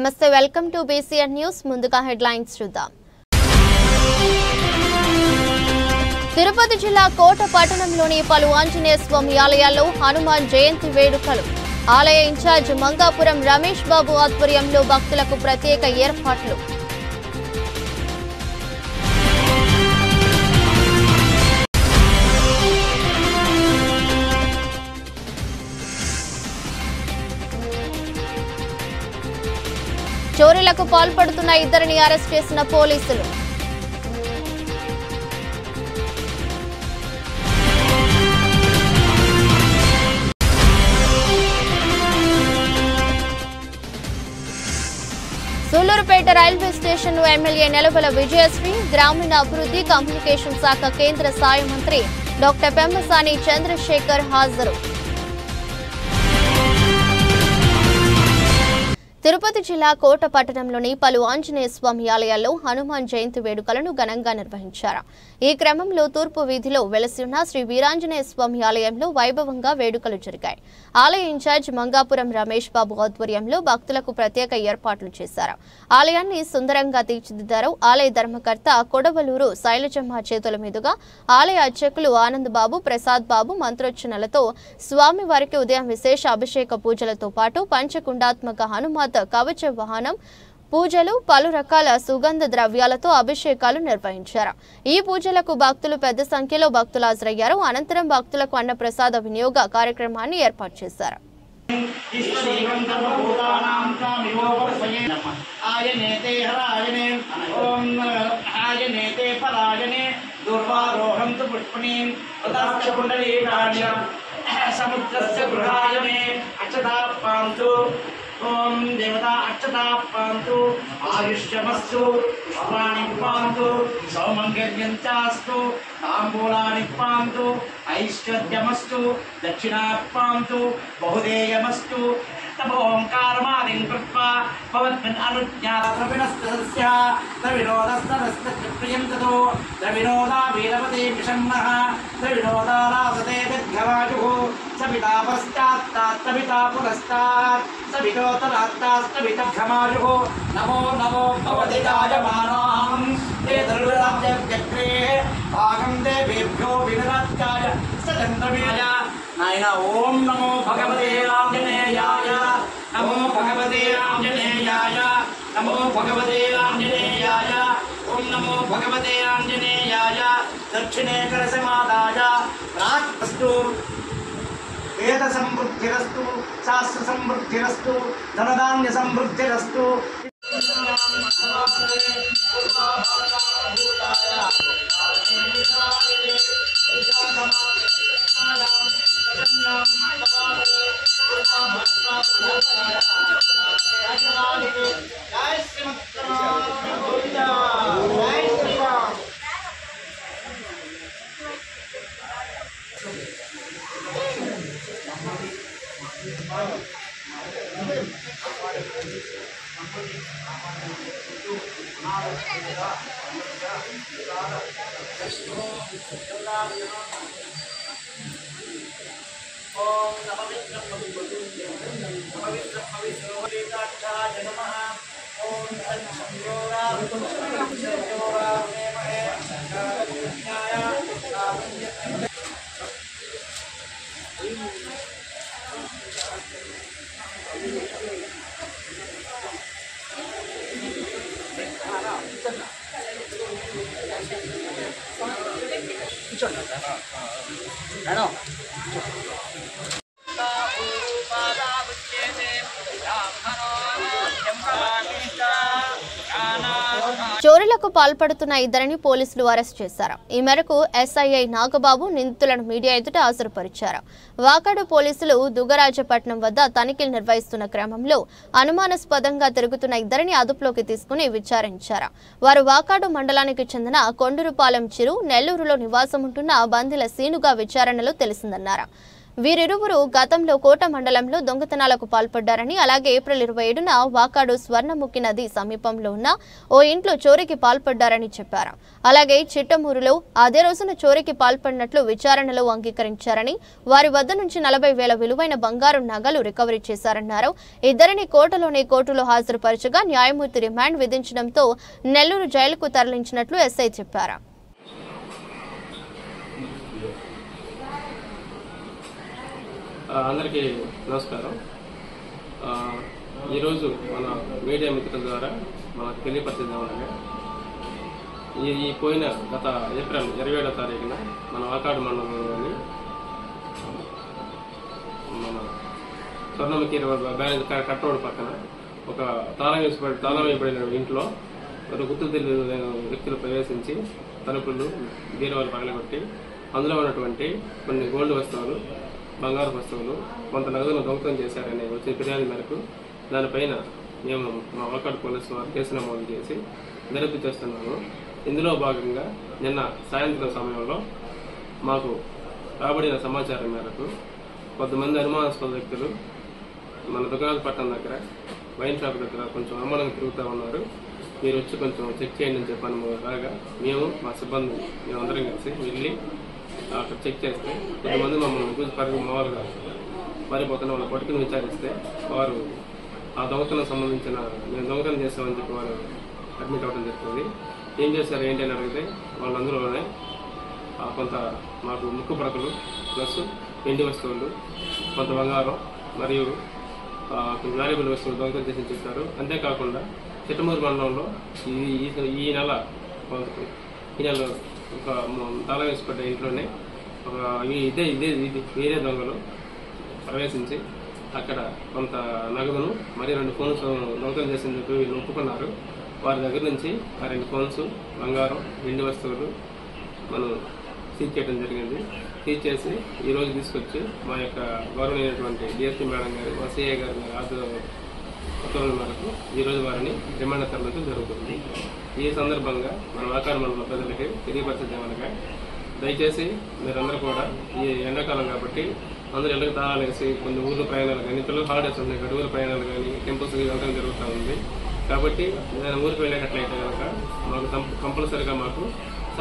నమస్తే welcome to BCN news ముందుగా headlines చూద్దాం తిరుపతి జిల్లా కోట పట్టణంలోని పలు ఆంజనేయ స్వామి ఆలయాల్లో హనుమాన్ జయంతి వేడుకలు ఆలయ ఇన్ఛార్జ్ మంగాపురం రమేష్ బాబు ఆధ్వర్యంలో భక్తులకు ప్రత్యేక ఏర్పాట్లు చోరీలకు పాల్పడుతున్న ఇద్దరిని అరెస్ట్ చేసిన పోలీసులు Sullurpeta railway station MLA Nelavala Vijayasree గ్రామీణ అభివృద్ధి కమ్యూనికేషన్ శాఖ కేంద్ర సాయ మంత్రి డాక్టర్ పెమ్మసాని చంద్రశేఖర్ హాజరు తిరుపతి జిల్లా కోట పట్టణంలోని పలు ఆంజనేయ స్వామి ఆలయాల్లో హనుమాన్ జయంతి వేడుకలను ఘనంగా నిర్వహించారు. ఈ క్రమంలో తూర్పు వీధిలో వెలసి ఉన్న శ్రీ వీరాంజనేయ స్వామి ఆలయంలో వైభవంగా వేడుకలు జరిగాయి. ఆలయ ఇన్ఛార్జ్ మంగాపురం రమేష్ బాబు ఆధ్వర్యంలో భక్తులకు ప్రత్యేక ఏర్పాట్లు చేశారు. ఆలయాన్ని సుందరంగా తీర్చిదిద్దారు. ఆలయ ధర్మకర్త కొడవలూరు శైలజమ్మ చేతుల మీదుగా ఆలయ అర్చకులు ఆనంద్ బాబు, ప్రసాద్ బాబు మంత్రోచ్చరణలతో స్వామివారికి ఉదయం విశేష అభిషేక పూజలతో పాటు పంచకుండాత్మక హనుమాన్ కవచ వాహనం పూజలు, పలు రకాల సుగంధ ద్రవ్యాలతో అభిషేకాలు నిర్వహించారు. ఈ పూజలకు భక్తులు పెద్ద సంఖ్యలో భక్తులు హాజరయ్యారు. అనంతరం భక్తులకు అన్నప్రసాద వినియోగ కార్యక్రమాన్ని ఏర్పాటు చేశారు. ओम देवता अक्षता पांतु आयुष्यमस्तु पुष्पाणि पांतु सौमंगल्यंचास्तु तांबूलानि पांतु ऐश्वर्यमस्तु दक्षिणा पांतु बहुदेयमस्तु तब ओंकारमादिं कृत्वा भवद्भिन् अनुज्ञातविनस्तस्य तविनोदस्तनस्तप्रियं ततो तविनोदा वीरपति विषण्णः तविनोदा रासते विद्घवाजुः सविता पश्चात्तात्तविता पुरस्तात् सवितोत्तरात्तास्तवितघमाजुः नमो नमो भवति जायमानां ते दुर्विराज्यचक्रे भागं देवेभ्यो विनरात्याय सचन्द्रमेय नायना ओम नमो भगवते आंजनेयाय नमो भगवते आंजनेयाय नमो भगवते आंजनेयाय ओम नमो भगवते आंजनेयाय दक्षिणे करसमादाय प्राक्तस्तु वेद समृद्धिरस्तु शास्त्र समृद्धिरस्तु धनधान्य समृद्धिरस्तु చోరీలకు పాల్పడుతున్న ఇద్దరిని పోలీసులు అరెస్ట్ చేశారు. ఈ మేరకు SII నాగబాబు నిందితులను మీడియా ఎదుట హాజరుపరిచారు. వాకాడు పోలీసులు దుగ్గరాజపట్నం వద్ద తనిఖీలు నిర్వహిస్తున్న క్రమంలో అనుమానాస్పదంగా తిరుగుతున్న ఇద్దరిని అదుపులోకి తీసుకుని విచారించారు. వారు వాకాడు మండలానికి చెందిన కొండూరుపాలెం చిరు, నెల్లూరులో నివాసం ఉంటున్న బందిల సీనుగా విచారణలో తెలిసిందన్నారు. వీరిరువురు గతంలో కోట మండలంలో దొంగతనాలకు పాల్పడ్డారని, అలాగే ఏప్రిల్ 27న వాకాడు స్వర్ణముఖి నది సమీపంలో ఉన్న ఓ ఇంట్లో చోరీకి పాల్పడ్డారని చెప్పారు. అలాగే చిట్టమూరులో అదే రోజున చోరీకి పాల్పడినట్లు విచారణలో అంగీకరించారని, వారి వద్ద నుంచి 40,000 విలువైన బంగారు నగలు రికవరీ చేశారన్నారు. ఇద్దరిని కోర్టులో హాజరుపరచగా న్యాయమూర్తి రిమాండ్ విధించడంతో నెల్లూరు జైలుకు తరలించినట్లు ఎస్ఐ చెప్పారు. అందరికీ నమస్కారం. ఈరోజు మన మీడియా మిత్రుల ద్వారా మనకు తెలియపరిచేద్దామనగా ఈ పోయిన గత ఏప్రిల్ 27వ తారీఖున మన వాకాడు మండలంలోని మన స్వర్ణముఖి బ్యారేజ్ కట్ రోడ్ పక్కన ఒక తాళం వేయబడిన ఇంట్లో గుర్తు తెలియని వ్యక్తులు ప్రవేశించి తలుపులు బీరువాలు పగలగొట్టి అందులో ఉన్నటువంటి కొన్ని గోల్డ్ వస్తువులు, బంగారు వస్తువులు, కొంత నగదును దొంగతనం చేశారనే వచ్చిన ఫిర్యాదు మేరకు దానిపైన మేము మా వాకాడు పోలీసు వారు కేసు నమోదు చేసి దర్యాప్తు చేస్తున్నాము. ఇందులో భాగంగా నిన్న సాయంత్రం సమయంలో మాకు రాబడిన సమాచారం మేరకు కొంతమంది అనుమానాస్పద వ్యక్తులు మన దుకాణపట్నం దగ్గర వైన్ షాప్ దగ్గర కొంచెం అనుమానంగా తిరుగుతూ ఉన్నారు. మీరు వచ్చి కొంచెం చెక్ చేయండి అని చెప్పాను. బాగా మేము మా సిబ్బంది మేమందరం కలిసి వెళ్ళి అక్కడ చెక్ చేస్తే కొంతమంది మమ్మల్ని చూసి మామూలుగా పారిపోతున్న వాళ్ళ పట్టుకుని విచారిస్తే వారు ఆ దొంగతనం సంబంధించిన మేము దొంగతనం చేస్తామని చెప్పి వారు అడ్మిట్ అవ్వడం జరుగుతుంది. ఏం చేశారు ఏంటి అని అడిగితే వాళ్ళందరూనే కొంత మాకు ముక్కు పడకలు ప్లస్ వెండి వస్తువులు, కొంత బంగారం మరియు కొంత వాల్యుబుల్ వస్తువులు దొంగతనం చేసి చెప్పారు. అంతేకాకుండా చిట్టమూరు మండలంలో ఈ నెల ఒక తాళం వేసి పడ్డ ఇంట్లోనే వేరే దొంగలు ప్రవేశించి అక్కడ కొంత నగదును మరి 2 ఫోన్స్ దొంగతనం చేసింది చెప్పి వీళ్ళు ఒప్పుకున్నారు. వారి దగ్గర నుంచి ఆ 2 ఫోన్స్, బంగారం, వెండి వస్తువులు మనం సీజ్ చేయడం జరిగింది. సీజ్ చేసి ఈరోజు తీసుకొచ్చి మా యొక్క గౌరవమైనటువంటి డిఎస్పీ మేడం గారు, మా సిఐ గారి ఉత్తర్వుల మేరకు ఈరోజు వారిని రిమాండ్ తరలించడం జరుగుతుంది. ఈ సందర్భంగా మన వాకాడు మండల ప్రజలకి తెలియపరిచేదేమనగా దయచేసి మీరందరూ కూడా ఈ ఎండాకాలం కాబట్టి అందరూ ఇళ్ళకి తాళాలు వేసి కొన్ని ఊర్ల ప్రయాణాలు కానీ, పిల్లలు హాలిడేస్ ఉన్నాయి, గడువుల ప్రయాణాలు కానీ, టెంపుల్స్ వెళ్ళడం జరుగుతూ ఉంది. కాబట్టి ఏదైనా ఊరికి వెళ్ళేటట్లయితే కనుక మాకు కంపల్సరీగా మాకు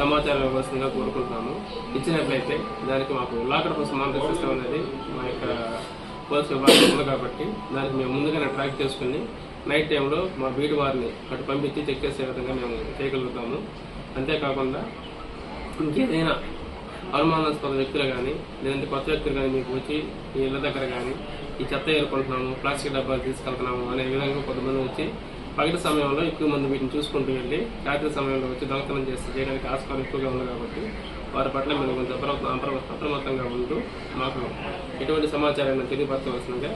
సమాచారం ఇవ్వాల్సిందిగా కోరుకుంటున్నాము. ఇచ్చినట్లయితే దానికి మాకు లాకర్ కోసం మానిటరింగ్ సిస్టమ్ అనేది మా యొక్క పోలీసు విభాగం ఉంది కాబట్టి దానికి మేము ముందుగానే ట్రాక్ చేసుకుని నైట్ టైంలో మా బీట్ వారిని అటు పంపించి చెక్ చేసే విధంగా మేము చేయగలుగుతాము. అంతేకాకుండా ఇంకేదైనా అనుమానాస్పద వ్యక్తులు కానీ లేదంటే కొత్త వ్యక్తులు కానీ మీకు వచ్చి ఈ ఇళ్ల దగ్గర కానీ ఈ చెత్త ఏరుకుంటున్నాము, ప్లాస్టిక్ డబ్బాలు తీసుకెళ్తున్నాము అనే విధంగా కొంతమంది వచ్చి పగటి సమయంలో ఎక్కువ మంది వీటిని చూసుకుంటూ వెళ్ళి రాత్రి సమయంలో వచ్చి దొంగతనం చేయడానికి ఆస్కారం ఎక్కువగా ఉంది కాబట్టి వారి పట్ల మేము కొంచెం అప్రమత్తంగా ఉంటూ మాకు ఎటువంటి సమాచారాన్ని తెలియపరచవలసిందిగా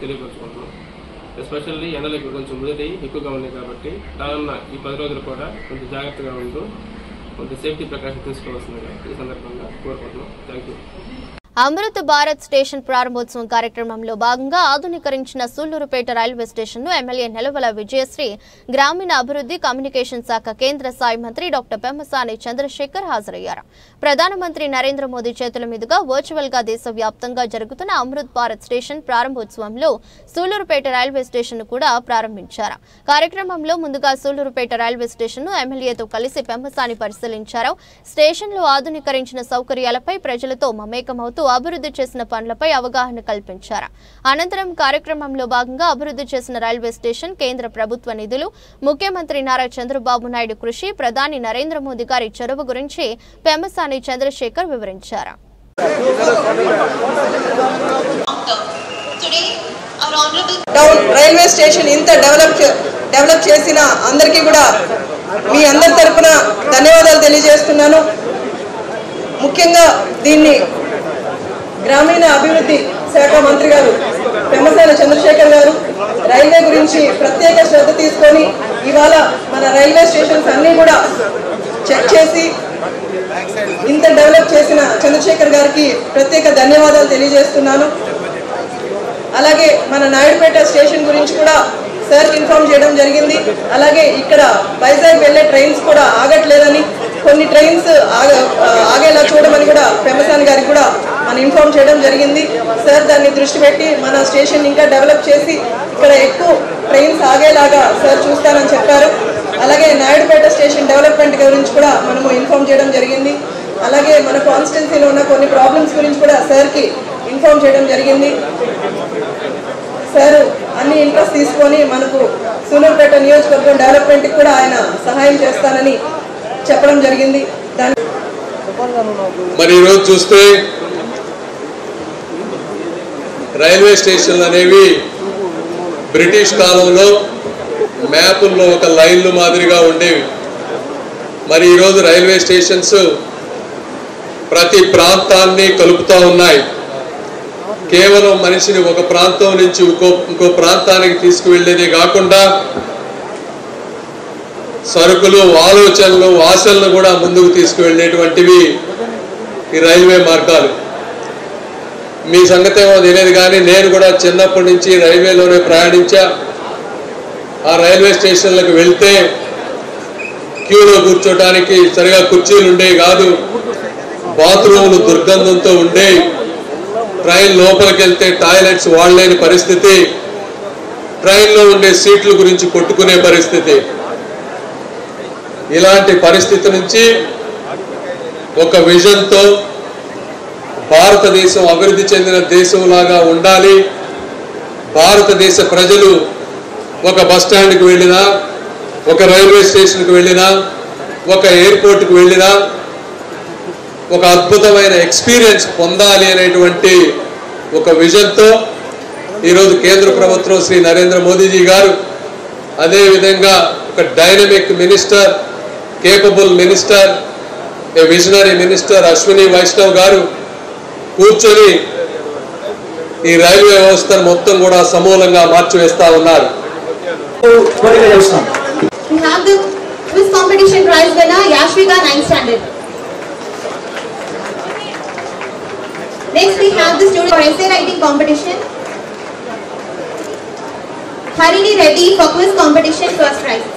తెలియపరచుకుంటున్నాం. ఎస్పెషల్లీ ఎండలకు కొంచెం ముదిరి ఎక్కువగా ఉన్నాయి కాబట్టి రానున్న ఈ 10 రోజులు కూడా కొంచెం జాగ్రత్తగా ఉంటూ కొంచెం సేఫ్టీ ప్రికాషన్ తీసుకోవాల్సిందిగా ఈ సందర్భంగా కోరుకుంటున్నాం. Thank you. Amrit Bharat station ప్రారంభోత్సవం కార్యక్రమంలో భాగంగా ఆధునీకరించిన సూళ్లూరుపేట రైల్వే స్టేషన్ను ఎమ్మెల్యే నెలవల విజయశ్రీ, గ్రామీణ అభివృద్ధి కమ్యూనికేషన్ శాఖ కేంద్ర స్థాయి మంత్రి డాక్టర్ పెమ్మసాని చంద్రశేఖర్ హాజరయ్యారు. ప్రధానమంత్రి నరేంద్ర మోదీ చేతుల మీదుగా వర్చువల్ గా దేశవ్యాప్తంగా జరుగుతున్న అమృత్ భారత్ స్టేషన్ ప్రారంభోత్సవంలో సూళ్లూరుపేట రైల్వే స్టేషన్ కూడా ప్రారంభించారు. కార్యక్రమంలో ముందుగా సూళ్లూరుపేట రైల్వే స్టేషన్ ను ఎమ్మెల్యేతో కలిసి పెమ్మసాని పరిశీలించారు. స్టేషన్ లో ఆధునీకరించిన సౌకర్యాలపై ప్రజలతో మమేకమవుతూ అభివృద్ధి చేసిన పనులపై అవగాహన కల్పించారు. అనంతరం కార్యక్రమంలో భాగంగా అభివృద్ధి చేసిన రైల్వే స్టేషన్, కేంద్ర ప్రభుత్వ నిధులు, ముఖ్యమంత్రి నారా చంద్రబాబు నాయుడు కృషి, ప్రధాని నరేంద్ర మోదీ గారి చొరవ గురించి పెమ్మసాని చంద్రశేఖర్ వివరించారు. రైల్వే స్టేషన్ ఇంత డెవలప్ చేసిన అందరికీ కూడా మీ అందరి తరఫున ధన్యవాదాలు తెలియజేస్తున్నాను. ముఖ్యంగా దీన్ని గ్రామీణ అభివృద్ధి శాఖ మంత్రి గారు పెమ్మసాని చంద్రశేఖర్ గారు రైల్వే గురించి ప్రత్యేక శ్రద్ధ తీసుకొని ఇవాళ మన రైల్వే స్టేషన్స్ అన్నీ కూడా చెక్ చేసి ఇంత డెవలప్ చేసిన చంద్రశేఖర్ గారికి ప్రత్యేక ధన్యవాదాలు తెలియజేస్తున్నాను. అలాగే మన నాయుడుపేట స్టేషన్ గురించి కూడా సార్ ఇన్ఫార్మ్ చేయడం జరిగింది. అలాగే ఇక్కడ వైజాగ్ వెళ్ళే ట్రైన్స్ కూడా ఆగట్లేదని కొన్ని ట్రైన్స్ ఆగేలా చూడమని కూడా పెమ్మసాని గారికి కూడా మనం ఇన్ఫార్మ్ చేయడం జరిగింది. సార్ దాన్ని దృష్టి పెట్టి మన స్టేషన్ ఇంకా డెవలప్ చేసి ఇక్కడ ఎక్కువ ట్రైన్స్ ఆగేలాగా సార్ చూస్తారని చెప్పారు. అలాగే నాయుడుపేట స్టేషన్ డెవలప్మెంట్ గురించి కూడా మనము ఇన్ఫార్మ్ చేయడం జరిగింది. అలాగే మన కాన్స్టిట్యున్సీలో ఉన్న కొన్ని ప్రాబ్లమ్స్ గురించి కూడా సార్కి ఇన్ఫార్మ్ చేయడం జరిగింది. సార్ అన్ని ఇంట్రెస్ట్ తీసుకొని మనకు సూలూరుపేట నియోజకవర్గం డెవలప్మెంట్కి కూడా ఆయన సహాయం చేస్తానని చెప్పడం జరిగింది. మరి ఈరోజు చూస్తే రైల్వే స్టేషన్లు అనేవి బ్రిటిష్ కాలంలో మ్యాపుల్లో ఒక లైన్లు మాదిరిగా ఉండేవి. మరి ఈరోజు రైల్వే స్టేషన్స్ ప్రతి ప్రాంతాన్ని కలుపుతూ ఉన్నాయి. కేవలం మనిషిని ఒక ప్రాంతం నుంచి ఇంకో ప్రాంతానికి తీసుకువెళ్ళేదే కాకుండా సరుకులు, ఆలోచనలు, ఆశలను కూడా ముందుకు తీసుకువెళ్ళేటువంటివి ఈ రైల్వే మార్గాలు. మీ సంగతి ఏమో తెలియదు కానీ నేను కూడా చిన్నప్పటి నుంచి రైల్వేలోనే ప్రయాణించా. ఆ రైల్వే స్టేషన్లకు వెళ్తే క్యూలో కూర్చోటానికి సరిగా కుర్చీలు ఉండేవి కాదు, బాత్రూములు దుర్గంధంతో ఉండేవి, ట్రైన్ లోపలికి వెళ్తే టాయిలెట్స్ వాడలేని పరిస్థితి, ట్రైన్లో ఉండే సీట్ల గురించి కొట్టుకునే పరిస్థితి. ఇలాంటి పరిస్థితి నుంచి ఒక విజన్తో భారతదేశం అభివృద్ధి చెందిన దేశంలాగా ఉండాలి, భారతదేశ ప్రజలు ఒక బస్టాండ్కి వెళ్ళినా, ఒక రైల్వే స్టేషన్కి వెళ్ళినా, ఒక ఎయిర్పోర్ట్కి వెళ్ళినా ఒక అద్భుతమైన ఎక్స్పీరియన్స్ పొందాలి అనేటువంటి ఒక విజన్తో ఈరోజు కేంద్ర ప్రభుత్వం శ్రీ నరేంద్ర మోదీజీ గారు, అదేవిధంగా ఒక dynamic minister, capable minister, a visionary minister Ashwini Vaishnaw గారు కూర్చొని ఈ రైల్వే వ్యవస్థను మొత్తం కూడా సమూలంగా మార్చివేస్తా ఉన్నారు. We have the quiz competition prize winner Yashvika 9th standard. Next we have the student for essay writing competition. Harini Reddy for quiz competition first prize.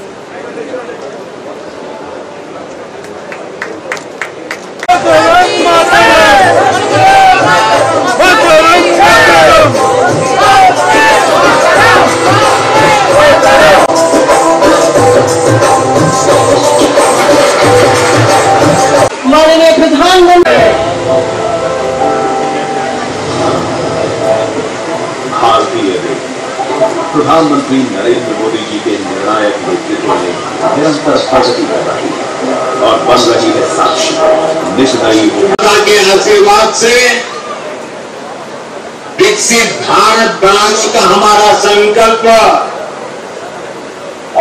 माननीय प्रधानमंत्री प्रधानमंत्री नरेंद्र मोदी जी के निर्णायक नेतृत्व में निरंतर प्रगति कर रही है और बन रही है साक्षी निष्ठयी के आशीर्वाद से विकसित भारत बनाने का हमारा संकल्प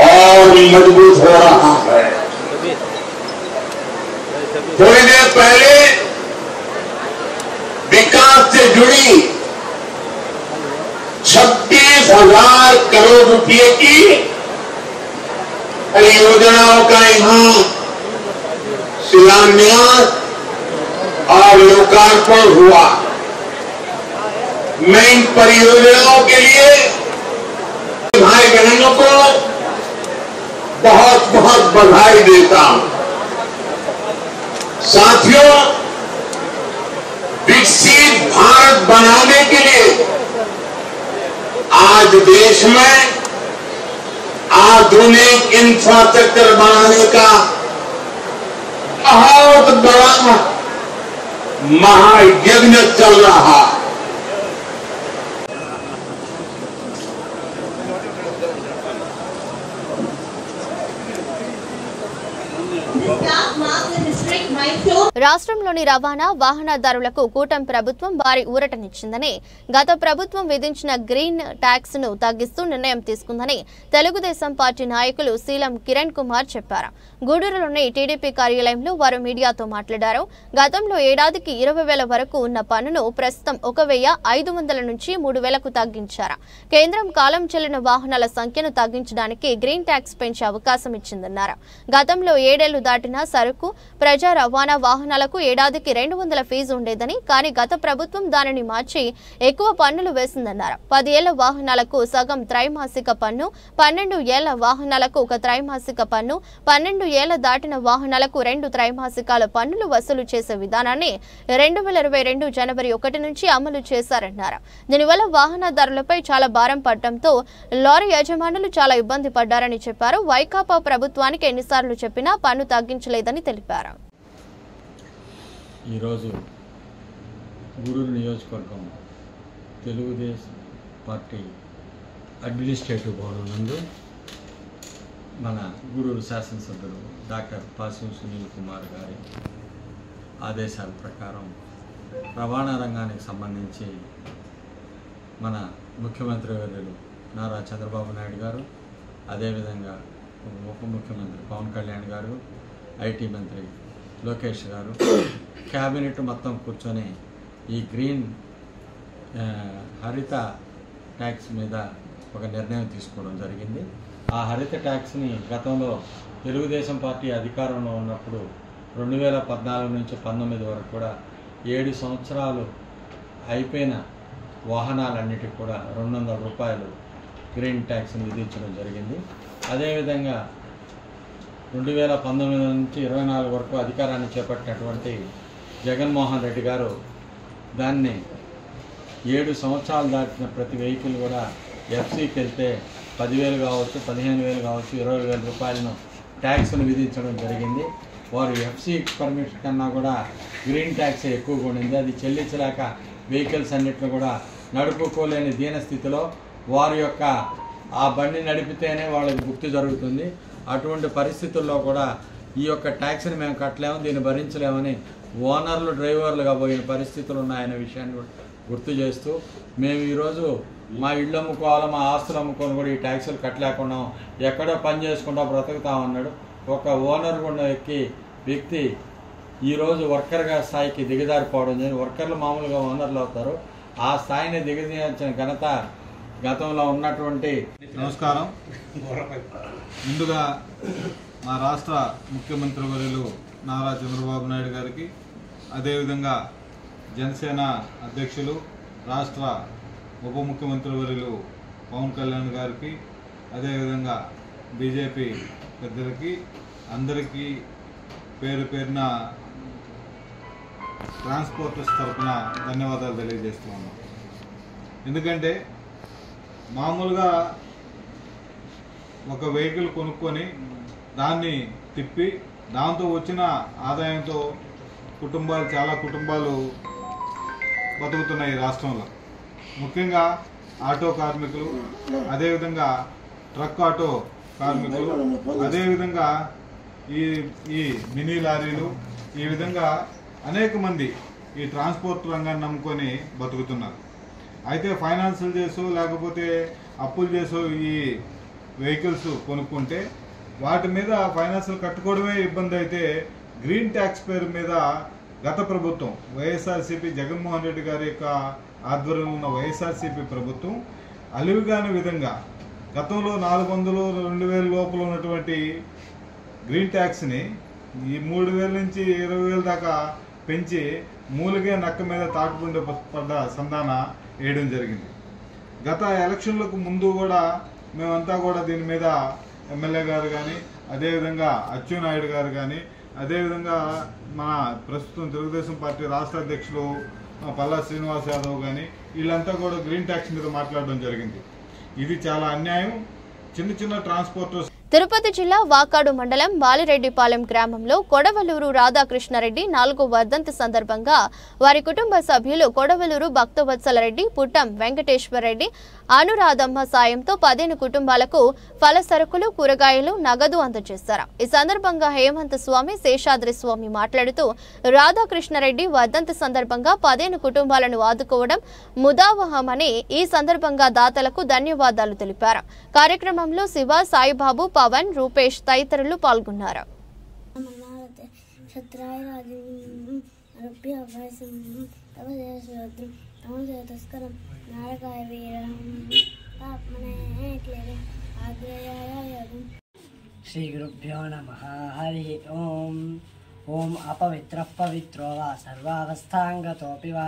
और मजबूत हो रहा है। थोड़ी देर पहले विकास से जुड़ी 36,000 करोड़ रुपए की परियोजनाओं का यहां शिलान्यास और लोकार्पण हुआ। मैं इन परियोजनाओं के लिए भाई बहनों को बहुत बहुत बधाई देता हूं। साथियों, विकसित भारत बनाने के लिए आज देश में आधुनिक इंफ्रास्ट्रक्चर बनाने का बहुत बड़ा महायज्ञ चल रहा। రాష్ట్రంలోని రవాణా వాహనదారులకు కూటమి ప్రభుత్వం భారీ ఊరటనిచ్చిందని, గత ప్రభుత్వం విధించిన గ్రీన్ ట్యాక్స్ ను తగ్గిస్తూ నిర్ణయం తీసుకుందని తెలుగుదేశం పార్టీ నాయకులు శీలం కిరణ్ కుమార్ చెప్పారు. గూడూరులోని టీడీపీ కార్యాలయంలో వారు మీడియాతో మాట్లాడారు. గతంలో ఏడాదికి 20,000 వరకు ఉన్న పన్నును ప్రస్తుతం 1,500 నుంచి 3,000కు తగ్గించారు. కేంద్రం కాలం చెల్లిన వాహనాల సంఖ్యను తగ్గించడానికి గ్రీన్ ట్యాక్స్ పెంచే అవకాశం ఇచ్చిందన్నారు. గతంలో 7 ఏళ్లు దాటిన సరుకు, ప్రజా రవాణా వాహన వాహనాలకు ఏడాదికి 200 ఫీజు ఉండేదని, కానీ గత ప్రభుత్వం దానిని మార్చి ఎక్కువ పన్నులు వేసిందన్నారు. 10 ఏళ్ల వాహనాలకు సగం త్రైమాసిక పన్ను, 12 ఏళ్ల వాహనాలకు ఒక త్రైమాసిక పన్ను, 12 ఏళ్ల దాటిన వాహనాలకు 2 త్రైమాసికాల పన్నులు వసూలు చేసే విధానాన్ని 2022 జనవరి 1 నుంచి అమలు చేశారన్నారు. దీనివల్ల వాహనదారులపై చాలా భారం పడటంతో లారీ యజమానులు చాలా ఇబ్బంది పడ్డారని చెప్పారు. వైకాపా ప్రభుత్వానికి ఎన్నిసార్లు చెప్పినా పన్ను తగ్గించలేదని తెలిపారు. ఈరోజు గూడూరు నియోజకవర్గం తెలుగుదేశం పార్టీ అడ్మినిస్ట్రేటివ్ భవనం నందు మన గూడూరు శాసనసభ్యులు డాక్టర్ పాసిం సునీల్ కుమార్ గారి ఆదేశాల ప్రకారం రవాణా రంగానికి సంబంధించి మన ముఖ్యమంత్రి వర్యులు నారా చంద్రబాబు నాయుడు గారు, అదేవిధంగా ఉప ముఖ్యమంత్రి పవన్ కళ్యాణ్ గారు, ఐటీ మంత్రి లోకేష్ గారు, క్యాబినెట్ మొత్తం కూర్చొని ఈ గ్రీన్ హరిత ట్యాక్స్ మీద ఒక నిర్ణయం తీసుకోవడం జరిగింది. ఆ హరిత ట్యాక్స్ని గతంలో తెలుగుదేశం పార్టీ అధికారంలో ఉన్నప్పుడు 2014 నుంచి 19 వరకు కూడా 7 సంవత్సరాలు అయిపోయిన వాహనాలన్నిటికీ కూడా 200 రూపాయలు గ్రీన్ ట్యాక్స్ని విధించడం జరిగింది. అదేవిధంగా 2019 నుంచి 24 వరకు అధికారాన్ని చేపట్టినటువంటి జగన్మోహన్ రెడ్డి గారు దాన్ని 7 సంవత్సరాలు దాటిన ప్రతి వెహికల్ కూడా ఎఫ్సీకి వెళ్తే 10,000 కావచ్చు, 15,000 కావచ్చు, 20,000 రూపాయలను ట్యాక్స్ను విధించడం జరిగింది. వారు ఎఫ్సీ పర్మిషన్ కన్నా కూడా గ్రీన్ ట్యాక్స్ ఎక్కువగా ఉండింది. అది చెల్లించలేక వెహికల్స్ అన్నిటిని కూడా నడుపుకోలేని దీనస్థితిలో వారి యొక్క ఆ బండి నడిపితేనే వాళ్ళకి గుర్తు జరుగుతుంది. అటువంటి పరిస్థితుల్లో కూడా ఈ యొక్క ట్యాక్స్ని మేము కట్టలేము, దీన్ని భరించలేమని ఓనర్లు డ్రైవర్లుగా పోయిన పరిస్థితులు ఉన్నాయనే విషయాన్ని గుర్తు చేస్తూ మేము ఈరోజు మా ఇళ్ళు అమ్ముకోవాలి, మా ఆస్తులు అమ్ముకొని కూడా ఈ ట్యాక్సులు కట్టలేకున్నాం, ఎక్కడో పని చేసుకుంటా బ్రతుకుతామన్నాడు ఒక ఓనర్ కూడా ఎక్కి వ్యక్తి ఈరోజు వర్కర్గా స్థాయికి దిగజారిపోవడం జరిగింది. వర్కర్లు మామూలుగా ఓనర్లు అవుతారు, ఆ స్థాయిని దిగజార్చిన ఘనత గతంలో ఉన్నటువంటి. నమస్కారం. ముందుగా మా రాష్ట్ర ముఖ్యమంత్రి వర్యులు నారా చంద్రబాబు నాయుడు గారికి, అదేవిధంగా జనసేన అధ్యక్షులు రాష్ట్ర ఉప ముఖ్యమంత్రి వర్యులు పవన్ కళ్యాణ్ గారికి, అదేవిధంగా బీజేపీ పెద్దలకి అందరికీ పేరు పేరున ట్రాన్స్పోర్టర్స్ తరఫున ధన్యవాదాలు తెలియజేస్తూ ఉన్నాం. ఎందుకంటే మామూలుగా ఒక వెహికల్ కొనుక్కొని దాన్ని తిప్పి దాంతో వచ్చిన ఆదాయంతో చాలా కుటుంబాలు బతుకుతున్నాయి ఈ రాష్ట్రంలో. ముఖ్యంగా ఆటో కార్మికులు, అదేవిధంగా ట్రక్ ఆటో కార్మికులు, అదేవిధంగా ఈ మినీ లారీలు, ఈ విధంగా అనేక మంది ఈ ట్రాన్స్పోర్ట్ రంగాన్ని నమ్ముకొని బతుకుతున్నారు. అయితే ఫైనాన్షియల్ చేసో లేకపోతే అప్పులు చేసో ఈ వెహికల్స్ కొనుక్కుంటే వాటి మీద ఫైనాన్షియల్ కట్టుకోవడమే ఇబ్బంది. అయితే గ్రీన్ ట్యాక్స్ పేరు మీద గత ప్రభుత్వం వైఎస్ఆర్సీపీ జగన్మోహన్ రెడ్డి గారి యొక్క ఆధ్వర్యంలో ఉన్న వైఎస్ఆర్సీపీ ప్రభుత్వం అలివిగాని విధంగా గతంలో 400, 2,000 లోపల ఉన్నటువంటి గ్రీన్ ట్యాక్స్ని ఈ 3,000 నుంచి 20,000 దాకా పెంచి మూలిగే నక్క మీద తాటుకుండే పడ్డ సంధాన వేయడం జరిగింది. గత ఎలక్షన్లకు ముందు కూడా మేమంతా కూడా దీని మీద ఎమ్మెల్యే గారు కానీ, అదేవిధంగా అచ్చెన్నాయుడు గారు కానీ, అదేవిధంగా మన ప్రస్తుతం తెలుగుదేశం పార్టీ రాష్ట్ర అధ్యక్షులు పల్లా శ్రీనివాస్ యాదవ్ కానీ వీళ్ళంతా కూడా గ్రీన్ ట్యాక్స్ మీద మాట్లాడడం జరిగింది. ఇది చాలా అన్యాయం. చిన్న ట్రాన్స్పోర్టర్స్. తిరుపతి జిల్లా వాకాడు మండలం బాలిరెడ్డిపాలెం గ్రామంలో కొడవలూరు రాధాకృష్ణారెడ్డి 4వ వర్ధంతి సందర్భంగా వారి కుటుంబ సభ్యులు కొడవలూరు భక్తవత్సలరెడ్డి, పుట్టం వెంకటేశ్వరరెడ్డి, అనురాధమ్మ సాయంతో 15 కుటుంబాలకు ఫల సరుకులు, కూరగాయలు, నగదు అందజేశారు. ఈ సందర్భంగా హేమంత్ స్వామి, శేషాద్రి స్వామి మాట్లాడుతూ రాధాకృష్ణారెడ్డి వర్ధంతి సందర్భంగా 15 కుటుంబాలను ఆదుకోవడం ముదావహమని ఈ సందర్భంగా దాతలకు ధన్యవాదాలు తెలిపారు. కార్యక్రమంలో శివ, సాయిబాబు, పవన్, రూపేష్ తదితరులు పాల్గొన్నారు. శ్రీ గురుభ్యో నమః. హరి ఓం. ఓం అపవిత్రః పవిత్రో వా సర్వావస్థాంగతోపి వా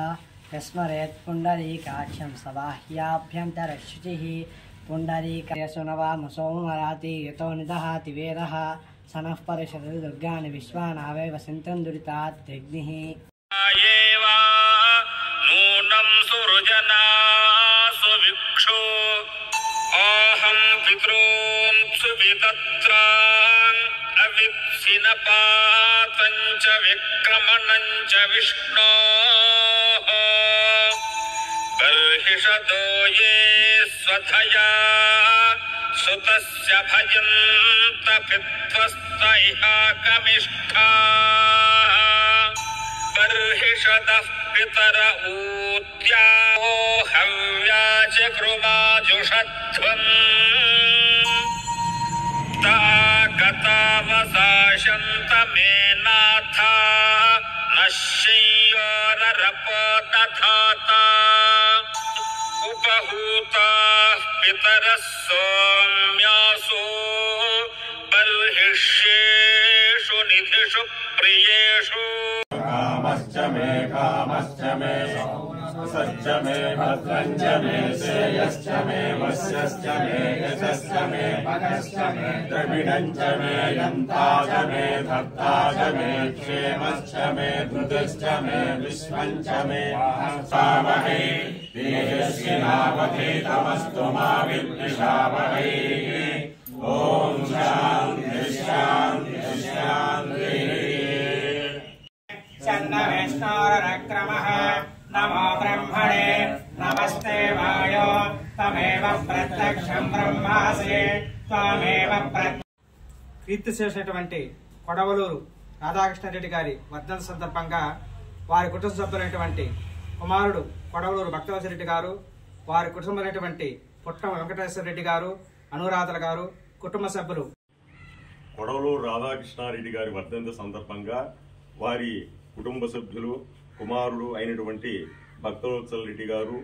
యస్మరేత్ పుండరీకాక్షం సబాహ్యాభ్యంతరశుచిః పుండరీకయసునవాముసోమరాతి యతో నిదహాతి వేదః సనః పరిషదు దుర్గాని విశ్వానావే వసంతం దురితాద్రిగ్నిః నూనం సురుజనా సువిక్షో అహం పితॄం సువిదత్రాన్ అవిప్సిన పాతం చ విక్రమణం చ విష్ణోః బర్హిషదో యే స్వధయా సుతస్య భజంత పిత్వస్త ఇహాకమిష్ఠాః బర్హిషదః పితర ఊత్యాో హవ్యాచకృమాజుషధ్వం తాగతావసాశంత మే నాథ నశ్యయోరరపదధాత ఉపహూతాః పితరः సౌమ్యాసో బర్హిష్యేషు నిధిషు ప్రియేషు కామశ్చ మే సచ్చ మే భద్రంచ మే శ్రేయశ్చ మే వస్యశ్చ మే యశశ్చ మే పదశ్చ మే ద్రవిణంచ మే యంతాచ మే ధత్తాచ మే క్షేమశ్చ మే ధృతిశ్చ మే విశ్వంచ మే సావహై తేజస్వినావధీతమస్తు మా విద్విషావహై. ఓం శాంతి శాంతి శాంతి. చందవిష్ణోరక్రమః నమో బ్రహ్మణే నమస్తే వాయో తమేవ ప్రత్యక్షం బ్రహ్మాసి త్వమేవ కీర్తి చేసినటువంటి కొడవలూరు రాధాకృష్ణారెడ్డి గారి వర్ధంతి సందర్భంగా వారి కుటుంబ సభ్యులైనటువంటి కుమారుడు కొడవలూరు భక్తవత్సరెడ్డి గారు, వారి కుటుంబమైనటువంటి పుట్టమ వెంకటేశ్వర రెడ్డి గారు, అనురాధల గారు, కుటుంబ సభ్యులు కొడవలూరు రాధాకృష్ణారెడ్డి గారి వర్ధంతి సందర్భంగా వారి కుటుంబ సభ్యులు కుమారుడు అయినటువంటి భక్తవత్సల రెడ్డి గారు,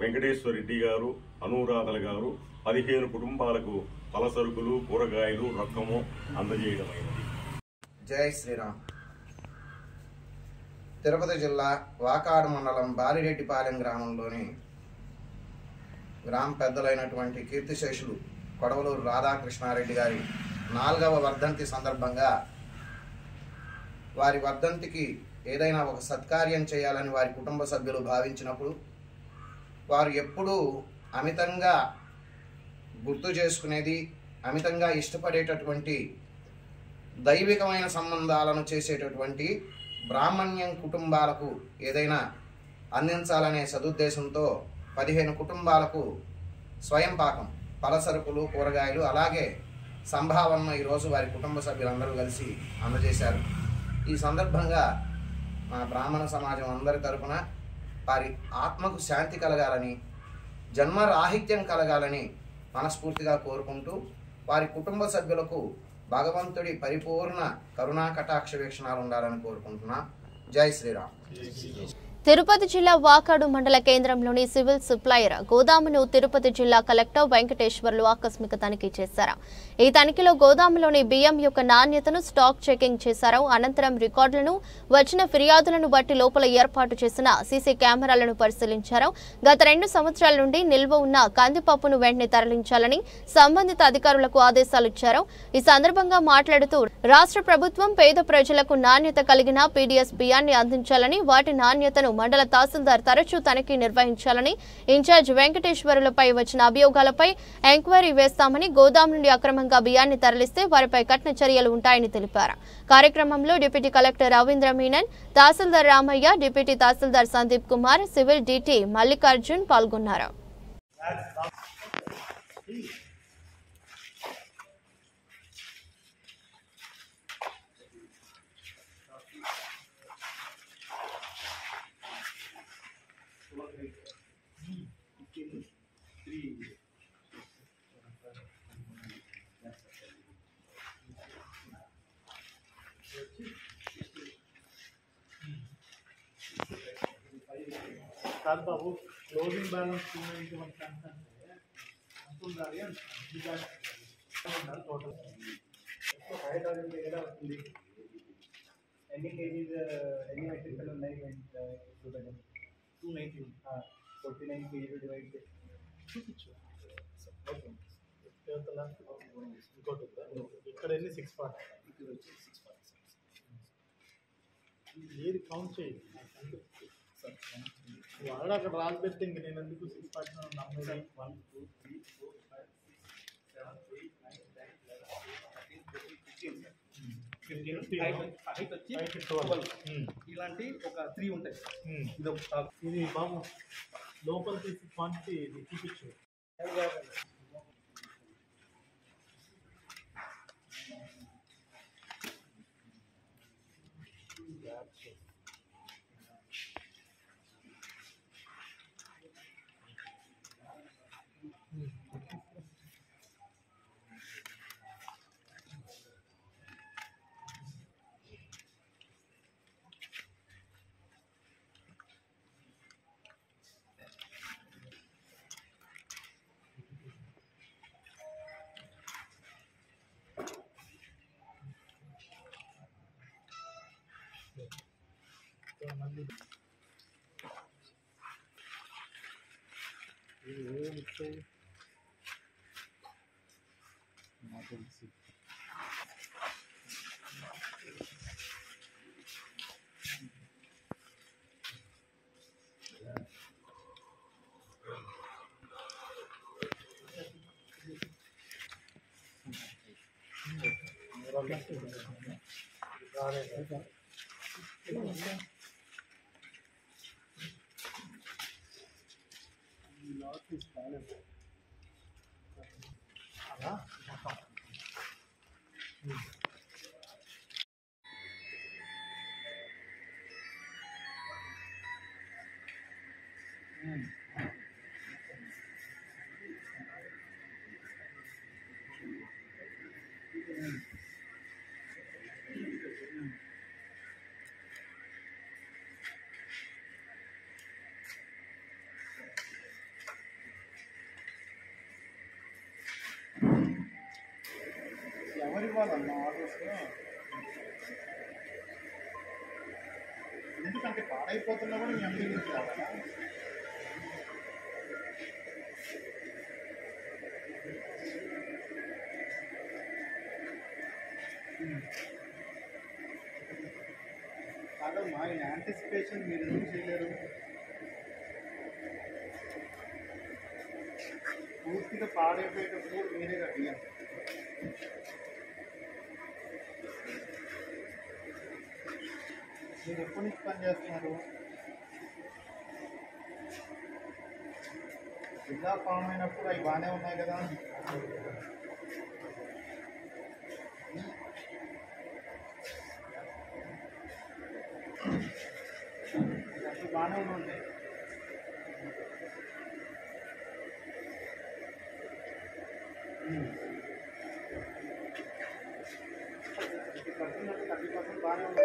వెంకటేశ్వర రెడ్డి గారు, అనురాధల గారు 15 కుటుంబాలకు పలసరుకులు, కూరగాయలు, రొక్కము అందజేయడమైనది. జై శ్రీరామ్. తిరుపతి జిల్లా వాకాడు మండలం బాలిరెడ్డిపాలెం గ్రామంలోని గ్రామ పెద్దలైనటువంటి కీర్తిశేషులు కొడవలూరు రాధాకృష్ణారెడ్డి గారి 4వ వర్ధంతి సందర్భంగా వారి వర్ధంతికి ఏదైనా ఒక సత్కార్యం చేయాలని వారి కుటుంబ సభ్యులు భావించినప్పుడు వారు ఎప్పుడూ అమితంగా గుర్తు చేసుకునేది, అమితంగా ఇష్టపడేటటువంటి దైవికమైన సంబంధాలను చేసేటటువంటి బ్రాహ్మణ్యం కుటుంబాలకు ఏదైనా అందించాలనే సదుద్దేశంతో 15 కుటుంబాలకు స్వయం పాకం, పలసరుకులు, కూరగాయలు, అలాగే సంభావనను ఈరోజు వారి కుటుంబ సభ్యులందరూ కలిసి అందజేశారు. ఈ సందర్భంగా మా బ్రాహ్మణ సమాజం అందరి తరపున వారి ఆత్మకు శాంతి కలగాలని, జన్మరాహిత్యం కలగాలని మనస్ఫూర్తిగా కోరుకుంటూ వారి కుటుంబ సభ్యులకు భగవంతుడి పరిపూర్ణ కరుణా కటాక్ష వీక్షణాలు ఉండాలని కోరుకుంటున్నా. జై శ్రీరామ్. తిరుపతి జిల్లా వాకాడు మండల కేంద్రంలోని సివిల్ సప్లైయర్ గోదామును తిరుపతి జిల్లా కలెక్టర్ వెంకటేశ్వర్లు ఆకస్మిక తనిఖీ చేశారు. ఈ తనిఖీలో గోదాములోని బియ్యం యొక్క నాణ్యతను స్టాక్ చెకింగ్ చేశారు. అనంతరం రికార్డులను, వచ్చిన ఫిర్యాదులను బట్టి లోపల ఏర్పాటు చేసిన సీసీ కెమెరాలను పరిశీలించారు. గత 2 సంవత్సరాల నుండి నిల్వ ఉన్న కందిపప్పును వెంటనే తరలించాలని సంబంధిత అధికారులకు ఆదేశాలు ఇచ్చారు. ఈ సందర్భంగా మాట్లాడుతూ రాష్ట్ర ప్రభుత్వం పేద ప్రజలకు నాణ్యత కలిగిన పీడీఎస్ బియ్యాన్ని అందించాలని, వాటి నాణ్యతను మండల తహసీల్దార్ తరచూ తనిఖీ నిర్వహించాలని, ఇన్ఛార్జ్ వెంకటేశ్వరులపై వచ్చిన అభియోగాలపై ఎంక్వైరీ వేస్తామని, గోదాం నుండి అక్రమంగా బియ్యాన్ని తరలిస్తే వారిపై కఠిన చర్యలు ఉంటాయని తెలిపారు. కార్యక్రమంలో డిప్యూటీ కలెక్టర్ రవీంద్ర మీనన్, తహసీల్దార్ రామయ్య, డిప్యూటీ తహసీల్దార్ సందీప్ కుమార్, సివిల్ డీటీ మల్లికార్జున్ పాల్గొన్నారు. బాబు క్లోజింగ్ బ్యాలెన్స్ టోటల్ ఎన్ని కేజీస్ ఎన్ని మెట్రికలు ఉన్నాయి చూడండి 290 49 కేజీలు డివైడ్ చేసి చూపించు ఓకే ఇంకోటి ఇక్కడ ఎన్ని 640 ఇక్కడ వచ్చి 640 ఏది కౌంట్ చేయి వాడు అక్కడ రాసి పెడితే ఇంక నేను ఎందుకు 640 నమ్మేది 1 2 3 4 5 6 7 8 9 10 11 ఇలాంటి ఒక 3 ఉంటాయి ఇది బాబు లోపల తీసి క్వాంటిటీ చూపించు ఎవరి వాళ్ళన్నా ఆర్డర్స్ ఎందుకంటే పాడైపోతున్నా కూడా మీ అందరి గురించి రావాలా కాదమ్మా ఆయన యాంటిసిపేషన్ మీరు ఎందుకు చేయలేరు పూర్తిగా పాడైపోయేటప్పుడు మీరే కట్టియాలి మీరు ఎప్పటి నుంచి పని చేస్తున్నారు జిల్లా ఫామ్ అయినప్పుడు అవి బాగానే ఉన్నాయి కదా అవి బాగానే ఉన్నాయి కట్టినట్టు 30% బాగానే ఉంది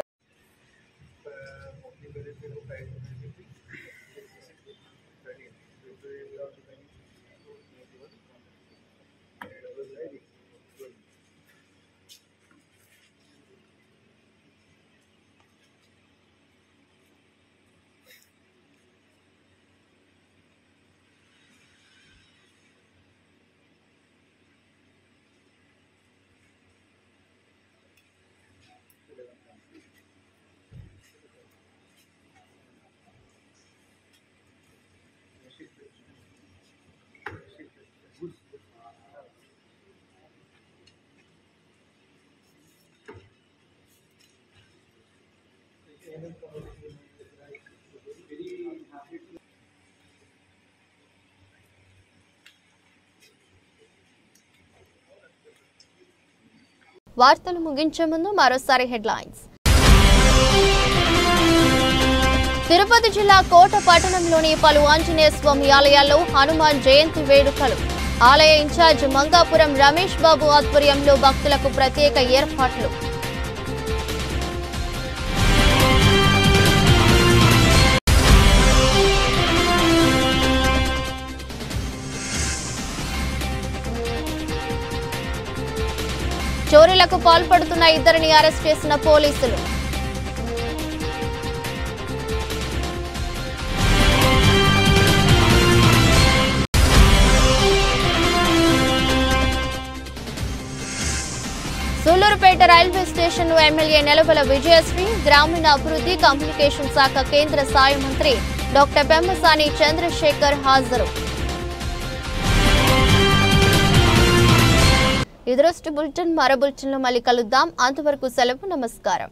వార్తలు ముగించే ముందు మరోసారి హెడ్లైన్స్. తిరుపతి జిల్లా కోట పట్టణంలోని పలు ఆంజనేయ స్వామి ఆలయాల్లో హనుమాన్ జయంతి వేడుకలు. ఆలయ ఇన్ఛార్జ్ మంగాపురం రమేష్ బాబు ఆధ్వర్యంలో భక్తులకు ప్రత్యేక ఏర్పాట్లు. చోరీలకు పాల్పడుతున్న ఇద్దరిని అరెస్ట్ చేసిన పోలీసులు. Sullurpeta railway station MLA Nelavala Vijayasree, గ్రామీణ అభివృద్ధి కమ్యూనికేషన్ శాఖ కేంద్ర సాయ మంత్రి డాక్టర్ పెమ్మసాని చంద్రశేఖర్ హాజరు. ఇదరొస్ట్ బులెటిన్ మరో బులెటిన్లో మళ్ళీ కలుద్దాం. అంతవరకు సెలవు. నమస్కారం.